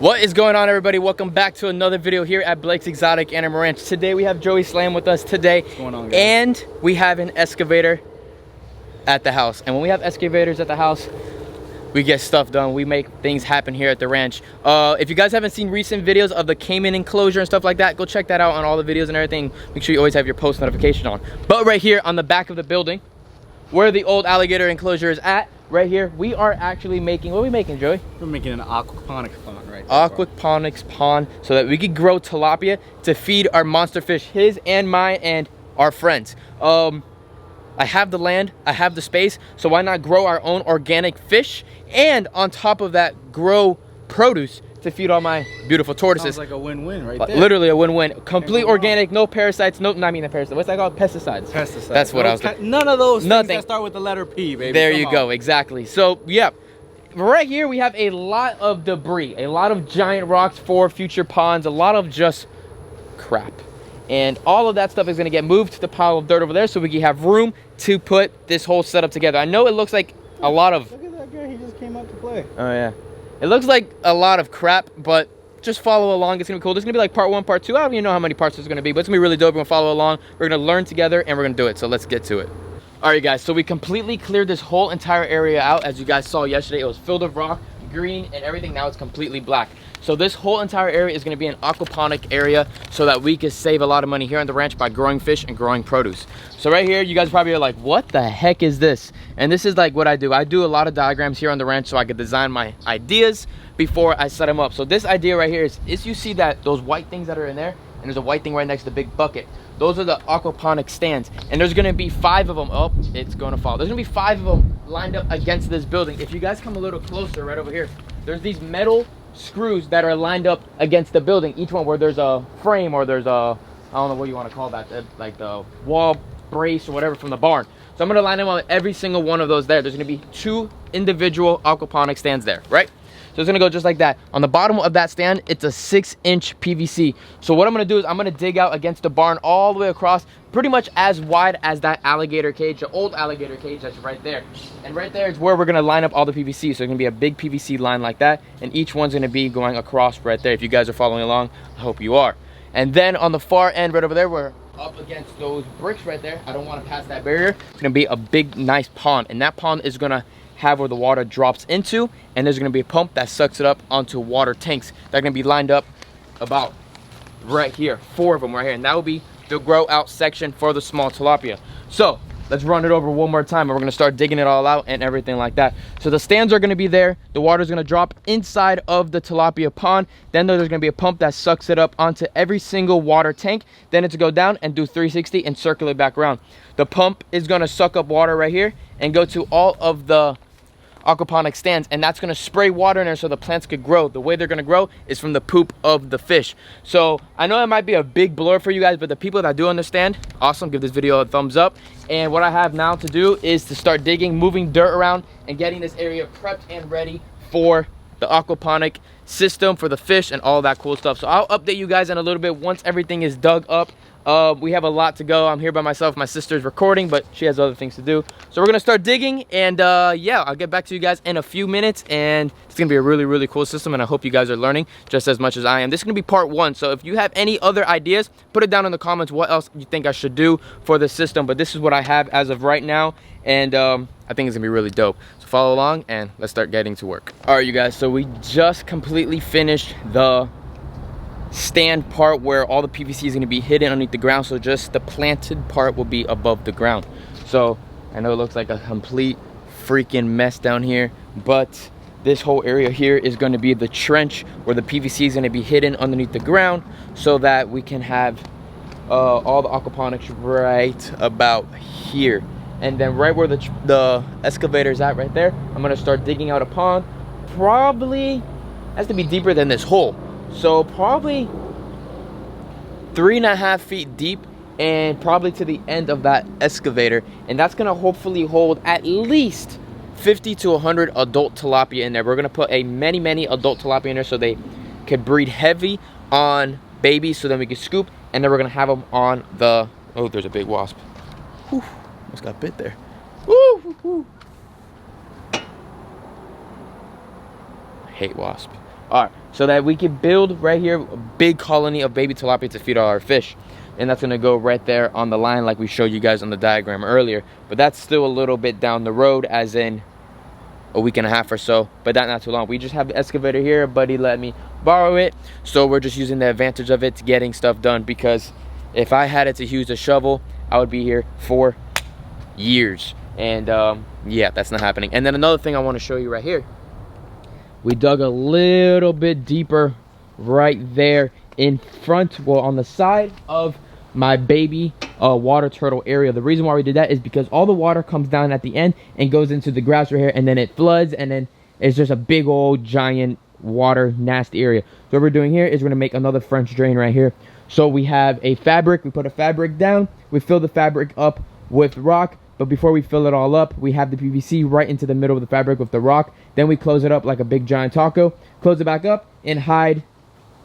What is going on, everybody? Welcome back to another video here at Blake's Exotic Animal Ranch. Today we have Joey Slam with us today. What's going on, guys? And we have an excavator at the house. And when we have excavators at the house, we get stuff done. We make things happen here at the ranch. If you guys haven't seen recent videos of the caiman enclosure and stuff like that, go check that out on all the videos and everything. Make sure you always have your post notification on. But right here on the back of the building, where the old alligator enclosure is at, right here, we are actually making, what are we making, Joey? We're making an aquaponics pond right there. Aquaponics pond, so that we could grow tilapia to feed our monster fish, his and mine and our friends. I have the land, I have the space, so why not grow our own organic fish, and on top of that, grow produce to feed all my beautiful tortoises. Sounds like a win-win right there. Literally a win-win. Complete organic, no parasites, no, not mean the parasites. What's that called? Pesticides. Pesticides. That's what I was thinking. None of those things that start with the letter P, baby. There you go, exactly. So, yeah. Right here, we have a lot of debris, a lot of giant rocks for future ponds, a lot of just crap. And all of that stuff is going to get moved to the pile of dirt over there so we can have room to put this whole setup together. I know it looks like a lot of... Look at that guy, he just came out to play. Oh, yeah. It looks like a lot of crap, but just follow along. It's going to be cool. This is going to be like part 1, part 2. I don't even know how many parts there's going to be, but it's going to be really dope. We're going to follow along. We're going to learn together, and we're going to do it. So let's get to it. All right, guys. So we completely cleared this whole entire area out. As you guys saw yesterday, it was filled with rock, green, and everything. Now it's completely black. So this whole entire area is going to be an aquaponic area so that we can save a lot of money here on the ranch by growing fish and growing produce. So right here, you guys probably are like, what the heck is this? And this is like what I do. I do a lot of diagrams here on the ranch so I could design my ideas before I set them up. So this idea right here is you see that those white things that are in there, and there's a white thing right next to the big bucket. Those are the aquaponic stands, and there's going to be 5 of them. Oh, it's going to fall. There's going to be 5 of them lined up against this building. If you guys come a little closer, right over here, there's these metal screws that are lined up against the building. Each one where there's a frame, or there's a, I don't know what you want to call that, like the wall brace or whatever from the barn. So I'm going to line them on every single one of those there. There's going to be 2 individual aquaponic stands there, right? So it's going to go just like that. On the bottom of that stand, it's a 6-inch PVC. So what I'm going to do is I'm going to dig out against the barn all the way across, pretty much as wide as that alligator cage, the old alligator cage that's right there. And right there is where we're going to line up all the PVC. So it's going to be a big PVC line like that, and each one's going to be going across right there. If you guys are following along, I hope you are. And then on the far end right over there, we're up against those bricks right there. I don't want to pass that barrier. It's going to be a big, nice pond, and that pond is going to have where the water drops into, and there's going to be a pump that sucks it up onto water tanks that are going to be lined up about right here, 4 of them right here, and that will be the grow out section for the small tilapia. So let's run it over one more time, and we're going to start digging it all out and everything like that. So the stands are going to be there, the water is going to drop inside of the tilapia pond, then there's going to be a pump that sucks it up onto every single water tank, then it's to go down and do 360 and circulate back around. The pump is going to suck up water right here and go to all of the aquaponic stands, and that's going to spray water in there so the plants could grow. The way they're going to grow is from the poop of the fish. So I know it might be a big blur for you guys, but the people that do understand, awesome, give this video a thumbs up. And what I have now to do is to start digging, moving dirt around, and getting this area prepped and ready for the aquaponic system for the fish and all that cool stuff. So I'll update you guys in a little bit once everything is dug up. We have a lot to go. I'm here by myself. My sister's recording, but she has other things to do. So we're gonna start digging, and yeah, I'll get back to you guys in a few minutes, and it's gonna be a really, really cool system, and I hope you guys are learning just as much as I am. This is gonna be part 1, so if you have any other ideas, put it down in the comments what else you think I should do for this system, but this is what I have as of right now, and I think it's gonna be really dope. So follow along, and let's start getting to work. All right, you guys, so we just completely finished the stand part where all the PVC is going to be hidden underneath the ground, so just the planted part will be above the ground. So I know it looks like a complete freaking mess down here, but this whole area here is going to be the trench where the PVC is going to be hidden underneath the ground, so that we can have all the aquaponics right about here. And then right where the excavator is at right there, I'm going to start digging out a pond. Probably has to be deeper than this hole. So probably 3.5 feet deep, and probably to the end of that excavator, and that's gonna hopefully hold at least 50 to 100 adult tilapia in there. We're gonna put a many adult tilapia in there so they can breed heavy on babies, so then we can scoop, and then we're gonna have them on the, oh, there's a big wasp. Whew, almost got bit there. Woo, woo, woo. hate wasp. All right, so that we can build right here a big colony of baby tilapia to feed all our fish. And that's gonna go right there on the line like we showed you guys on the diagram earlier. But that's still a little bit down the road, as in a week and a half or so, but that not too long. We just have the excavator here. A buddy let me borrow it, so we're just using the advantage of it to getting stuff done, because if I had it to use a shovel, I would be here for years. And yeah, that's not happening. And then another thing I want to show you right here, we dug a little bit deeper right there in front, well, on the side of my baby water turtle area. The reason why we did that is because all the water comes down at the end and goes into the grass right here, and then it floods, and then it's just a big old giant water nasty area. So what we're doing here is we're gonna make another French drain right here. So we have a fabric, we put a fabric down, we fill the fabric up with rock, but before we fill it all up, we have the PVC right into the middle of the fabric with the rock. Then we close it up like a big giant taco, close it back up, and hide,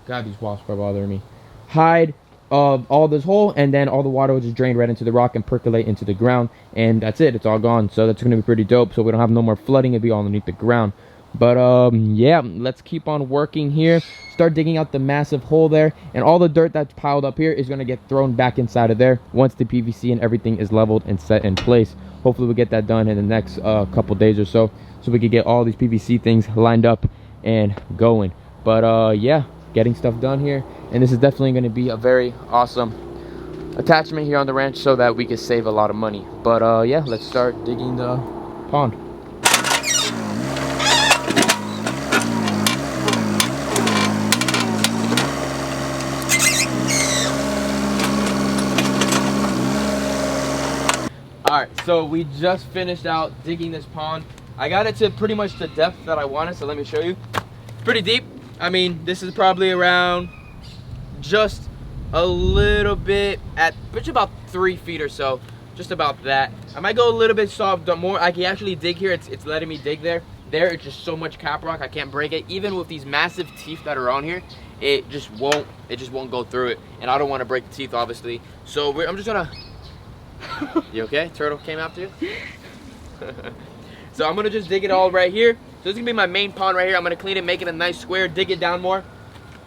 God, these wasps are bothering me, hide all this hole, and then all the water will just drain right into the rock and percolate into the ground, and that's it. It's all gone. So that's gonna be pretty dope. So we don't have no more flooding. It'll be all underneath the ground. But yeah, let's keep on working here. Start digging out the massive hole there, and all the dirt that's piled up here is gonna get thrown back inside of there once the PVC and everything is leveled and set in place. Hopefully we'll get that done in the next couple days or so we can get all these PVC things lined up and going. But yeah, getting stuff done here, and this is definitely going to be a very awesome attachment here on the ranch so that we can save a lot of money. But yeah, let's start digging the pond. All right, so we just finished out digging this pond. I got it to pretty much the depth that I wanted, so let me show you. Pretty deep. I mean, this is probably around just a little bit at which about 3 feet or so, just about that. I might go a little bit soft more. I can actually dig here. It's letting me dig there. It's just so much cap rock, I can't break it. Even with these massive teeth that are on here, it just won't go through it, and I don't want to break the teeth, obviously. So I'm just gonna you okay? Turtle came after you. So I'm gonna just dig it all right here. So this is gonna be my main pond right here. I'm gonna clean it, make it a nice square, dig it down more,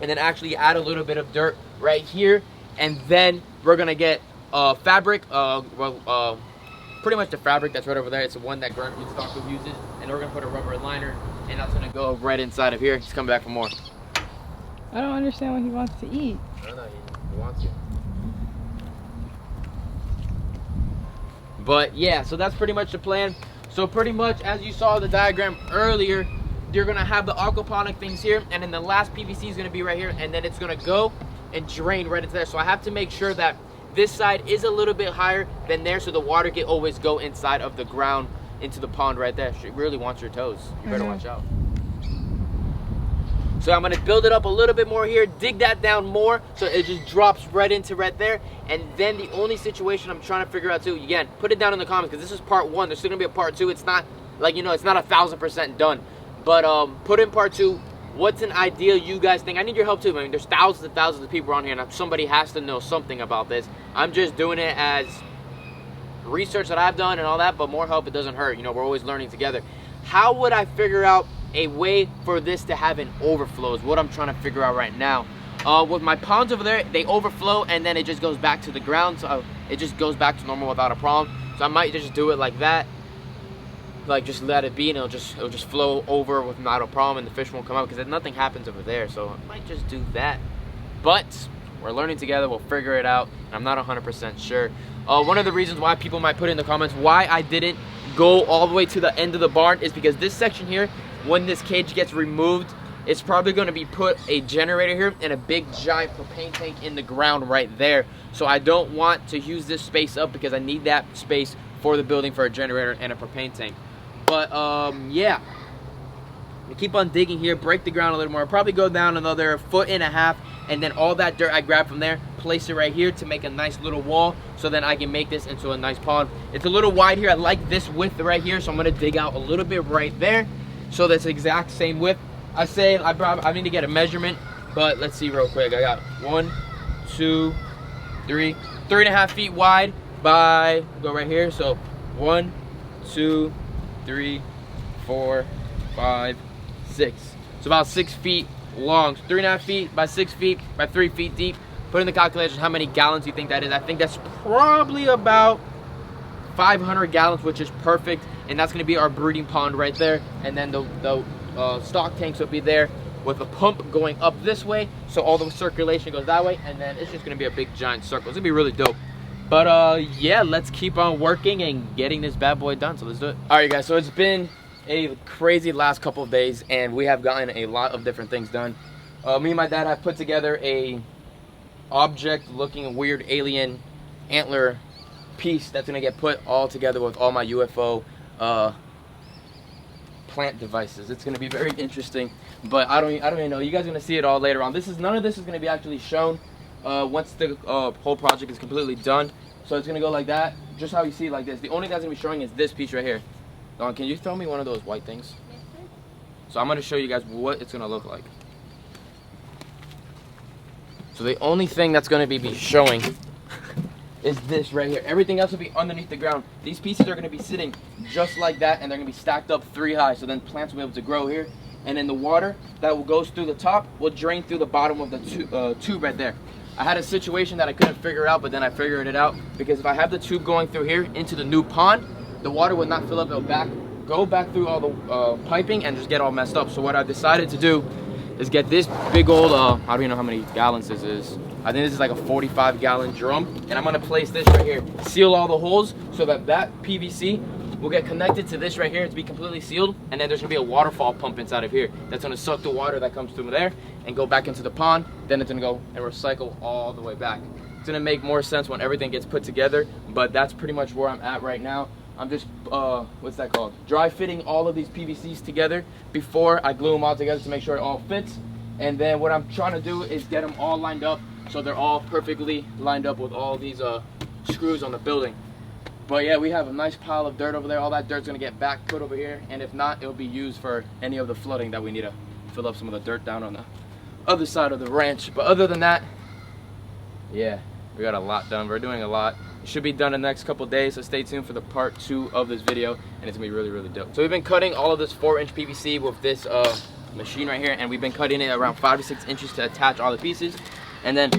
and then actually add a little bit of dirt right here. And then we're gonna get fabric, pretty much the fabric that's right over there. It's the one that Grant Stockfield uses, and we're gonna put a rubber liner, and that's gonna go right inside of here. He's coming back for more. I don't understand what he wants to eat. I don't know, he wants to. But yeah, so that's pretty much the plan. So pretty much, as you saw the diagram earlier, you're gonna have the aquaponic things here, and then the last PVC is gonna be right here, and then it's gonna go and drain right into there. So I have to make sure that this side is a little bit higher than there, so the water can always go inside of the ground into the pond right there. She really wants your toes. You better watch out. So I'm gonna build it up a little bit more here, dig that down more, so it just drops right into right there. And then the only situation I'm trying to figure out too, again, put it down in the comments, because this is part 1. There's still gonna be a part 2. It's not like, you know, it's not 1,000% done. But put in part 2, what's an idea you guys think? I need your help too. I mean, there's thousands and thousands of people on here, and somebody has to know something about this. I'm just doing it as research that I've done and all that, but more help, it doesn't hurt. You know, we're always learning together. How would I figure out a way for this to have an overflow is what I'm trying to figure out right now. With my ponds over there, they overflow and then it just goes back to the ground, so it just goes back to normal without a problem. So I might just do it like that, like just let it be, and it'll just flow over without a problem, and the fish won't come out because nothing happens over there. So I might just do that, but we're learning together. We'll figure it out. I'm not 100% sure. One of the reasons why people might put in the comments why I didn't go all the way to the end of the barn is because this section here, when this cage gets removed, it's probably going to be put a generator here and a big giant propane tank in the ground right there. So I don't want to use this space up because I need that space for the building for a generator and a propane tank. But yeah, we keep on digging here, break the ground a little more. I'll probably go down another 1.5 feet, and then all that dirt I grab from there, place it right here to make a nice little wall, so then I can make this into a nice pond. It's a little wide here. I like this width right here, so I'm going to dig out a little bit right there. So that's the exact same width. I say I need to get a measurement, but let's see real quick. I got 1, 2, 3, 3.5 feet wide by, go right here. So 1, 2, 3, 4, 5, 6. It's about 6 feet long, 3.5 feet by 6 feet by 3 feet deep. Put in the calculation how many gallons you think that is. I think that's probably about 500 gallons, which is perfect. And that's gonna be our breeding pond right there. And then the stock tanks will be there with a pump going up this way. So all the circulation goes that way. And then it's just gonna be a big giant circle. It's gonna be really dope. But yeah, let's keep on working and getting this bad boy done. So let's do it. All right, guys, so it's been a crazy last couple of days and we have gotten a lot of different things done. Me and my dad have put together a object looking weird alien antler piece that's gonna get put all together with all my UFO plant devices. It's gonna be very interesting, but I don't even know. You guys are gonna see it all later on. None of this is gonna be actually shown once the whole project is completely done. So it's gonna go like that, just how you see it like this. The only thing that's gonna be showing is this piece right here. Don, can you throw me one of those white things? Yes, sir. So I'm gonna show you guys what it's gonna look like. So the only thing that's gonna be showing is this right here. Everything else will be underneath the ground. These pieces are gonna be sitting just like that, and they're gonna be stacked up 3 high. So then plants will be able to grow here. And then the water that goes through the top will drain through the bottom of the tube right there. I had a situation that I couldn't figure out, but then I figured it out, because if I have the tube going through here into the new pond, the water would not fill up. It'll go back through all the piping and just get all messed up. So what I decided to do is get this big old, I don't even know how many gallons this is. I think this is like a 45-gallon drum, and I'm gonna place this right here, seal all the holes so that PVC will get connected to this right here to be completely sealed, and then there's gonna be a waterfall pump inside of here that's gonna suck the water that comes through there and go back into the pond. Then it's gonna go and recycle all the way back. It's gonna make more sense when everything gets put together, but that's pretty much where I'm at right now. I'm just, what's that called? Dry fitting all of these PVCs together before I glue them all together to make sure it all fits. And then what I'm trying to do is get them all lined up so they're all perfectly lined up with all these screws on the building. But yeah, we have a nice pile of dirt over there. All that dirt's gonna get back put over here, and if not, it'll be used for any of the flooding that we need to fill up some of the dirt down on the other side of the ranch. But other than that, yeah, we got a lot done. We're doing a lot. It should be done in the next couple days, so stay tuned for the part 2 of this video, and it's gonna be really, really dope. So we've been cutting all of this 4-inch PVC with this machine right here, and we've been cutting it around 5 to 6 inches to attach all the pieces, and then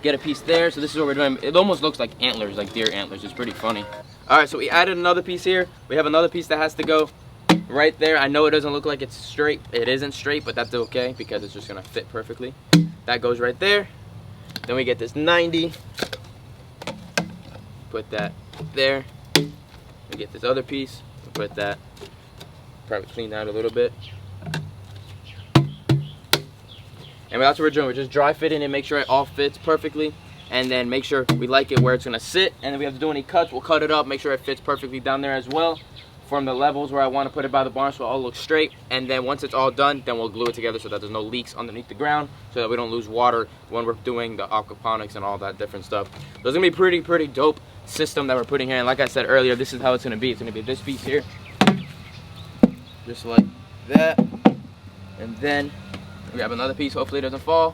get a piece there. So this is what we're doing. It almost looks like antlers, like deer antlers. It's pretty funny. All right, so we added another piece here. We have another piece that has to go right there. I know it doesn't look like it's straight. It isn't straight, but that's okay because it's just gonna fit perfectly. That goes right there. Then we get this 90. Put that there. We get this other piece. Put that. Probably clean that a little bit. And that's what we're doing. We're just dry fitting and make sure it all fits perfectly, and then make sure we like it where it's gonna sit. And if we have to do any cuts, we'll cut it up, make sure it fits perfectly down there as well, from the levels where I want to put it by the barn, so it all looks straight. And then once it's all done, then we'll glue it together so that there's no leaks underneath the ground, so that we don't lose water when we're doing the aquaponics and all that different stuff. So it's gonna be pretty dope system that we're putting here. And like I said earlier, this is how it's gonna be. It's gonna be this piece here, just like that, and then we have another piece, hopefully it doesn't fall.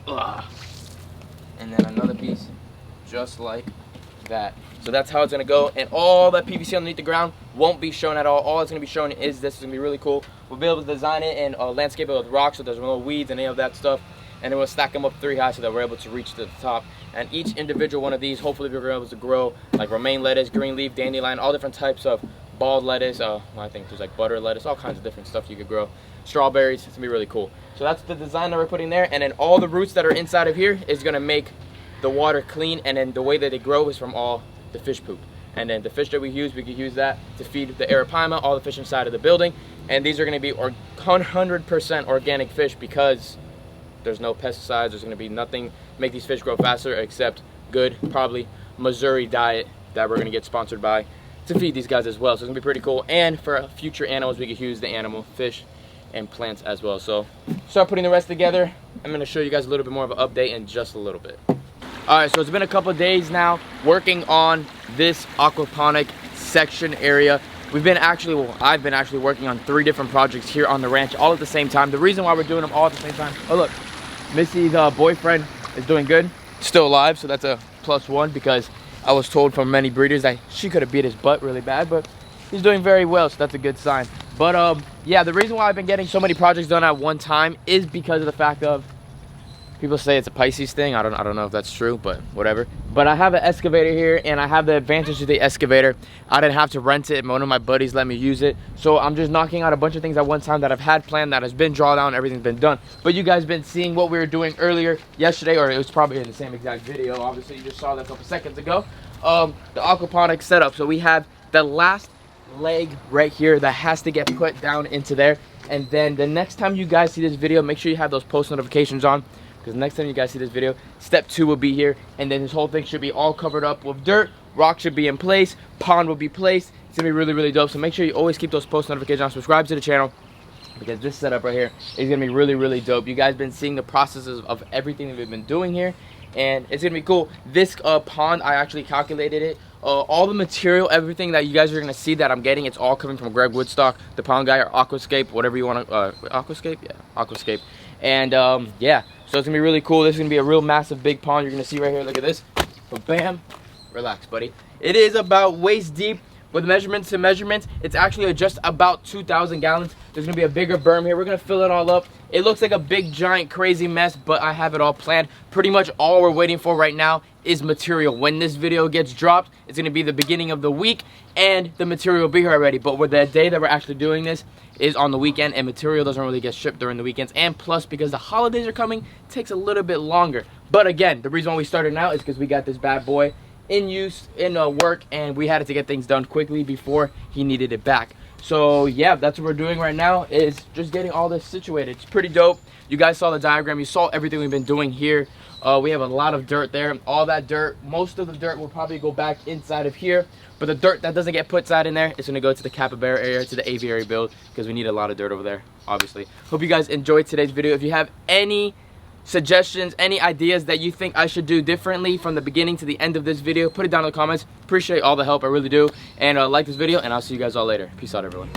Ugh. And then another piece, just like that. So that's how it's gonna go. And all that PVC underneath the ground won't be shown at all. All it's gonna be shown is this. Is gonna be really cool. We'll be able to design it and landscape it with rocks so there's no weeds and any of that stuff. And then we'll stack them up 3 high so that we're able to reach to the top. And each individual one of these, hopefully we're able to grow like romaine lettuce, green leaf, dandelion, all different types of bald lettuce. I think there's like butter lettuce, all kinds of different stuff you could grow. Strawberries, it's gonna be really cool. So that's the design that we're putting there, and then all the roots that are inside of here is gonna make the water clean, and then the way that they grow is from all the fish poop. And then the fish that we could use that to feed the arapaima, all the fish inside of the building. And these are gonna be 100% organic fish because there's no pesticides, there's gonna be nothing make these fish grow faster except good, probably Missouri diet that we're gonna get sponsored by to feed these guys as well. So it's gonna be pretty cool. And for future animals, we could use the animal, fish, and plants as well. So start putting the rest together. I'm gonna show you guys a little bit more of an update in just a little bit. All right, so it's been a couple of days now working on this aquaponic section area. I've been actually working on 3 different projects here on the ranch all at the same time. The reason why we're doing them all at the same time, oh look, Missy's boyfriend is doing good, still alive, so that's a +1 because I was told from many breeders that she could have beat his butt really bad, but he's doing very well, so that's a good sign. But yeah, the reason why I've been getting so many projects done at one time is because of the fact of, people say it's a Pisces thing. I don't know if that's true, but whatever. But I have an excavator here, and I have the advantage of the excavator. I didn't have to rent it. One of my buddies let me use it. So I'm just knocking out a bunch of things at one time that I've had planned, that has been drawn down, everything's been done. But you guys been seeing what we were doing earlier yesterday, or it was probably in the same exact video. Obviously, you just saw that a couple seconds ago. The aquaponics setup. So we have the last leg right here that has to get put down into there. And then the next time you guys see this video, make sure you have those post notifications on, because next time you guys see this video, step 2 will be here, and then this whole thing should be all covered up with dirt. Rock should be in place, pond will be placed. It's gonna be really, really dope. So make sure you always keep those post notifications on, subscribe to the channel, because this setup right here is gonna be really, really dope. You guys been seeing the processes of everything that we've been doing here, and it's gonna be cool. This pond, I actually calculated it. All the material, everything that you guys are gonna see that I'm getting, it's all coming from Greg Woodstock, the pond guy, or Aquascape, whatever you want to, Aquascape? Yeah, Aquascape. And yeah, so it's gonna be really cool. This is gonna be a real massive big pond. You're gonna see right here, look at this. But bam, relax, buddy. It is about waist deep with measurements to measurements. It's actually just about 2,000 gallons. There's gonna be a bigger berm here. We're gonna fill it all up. It looks like a big, giant, crazy mess, but I have it all planned. Pretty much all we're waiting for right now is material. When this video gets dropped, it's gonna be the beginning of the week, and the material will be here already. But with the day that we're actually doing this is on the weekend, and material doesn't really get shipped during the weekends. And plus, because the holidays are coming, it takes a little bit longer. But again, the reason why we started now is because we got this bad boy in use, in work, and we had to get things done quickly before he needed it back. So yeah, that's what we're doing right now, is just getting all this situated. It's pretty dope. You guys saw the diagram, you saw everything we've been doing here. We have a lot of dirt there. All that dirt, most of the dirt will probably go back inside of here, but the dirt that doesn't get put inside in there is going to go to the capybara area, to the aviary build, because we need a lot of dirt over there, obviously. Hope you guys enjoyed today's video. If you have any suggestions, any ideas that you think I should do differently from the beginning to the end of this video, put it down in the comments. Appreciate all the help, I really do. And like this video, and I'll see you guys all later. Peace out, everyone.